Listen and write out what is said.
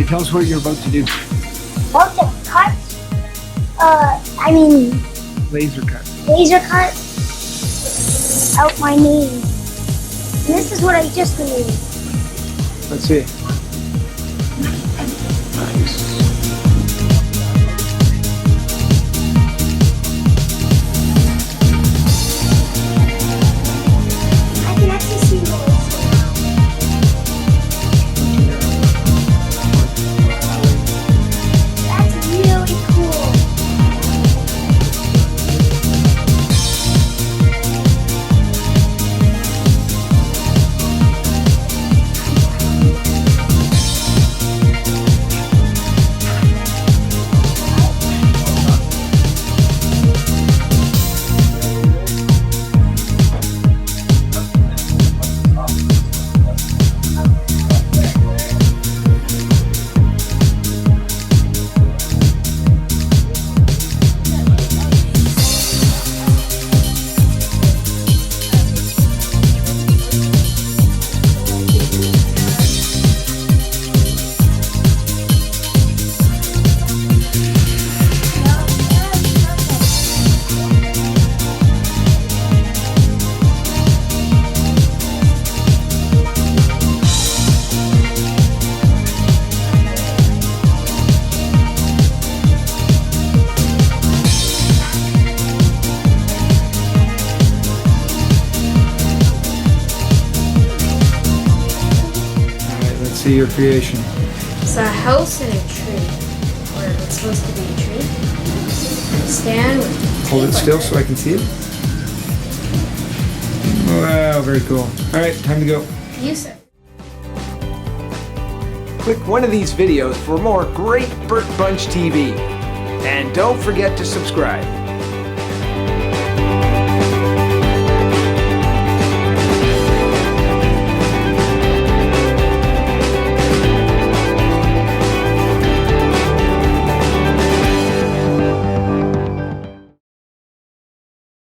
Okay, tell us what you're about to do. About to cut, Laser cut. laser cut out my name. And this is what I just made. Let's see. Nice. I can actually see those. That's really cool. See your creation. It's a house and a tree. Or it's supposed to be a tree. Stand with Hold it still so I can see it. Wow, very cool. All right, time to go. You said. Click one of these videos for more great Burke Bunch TV. And don't forget to subscribe.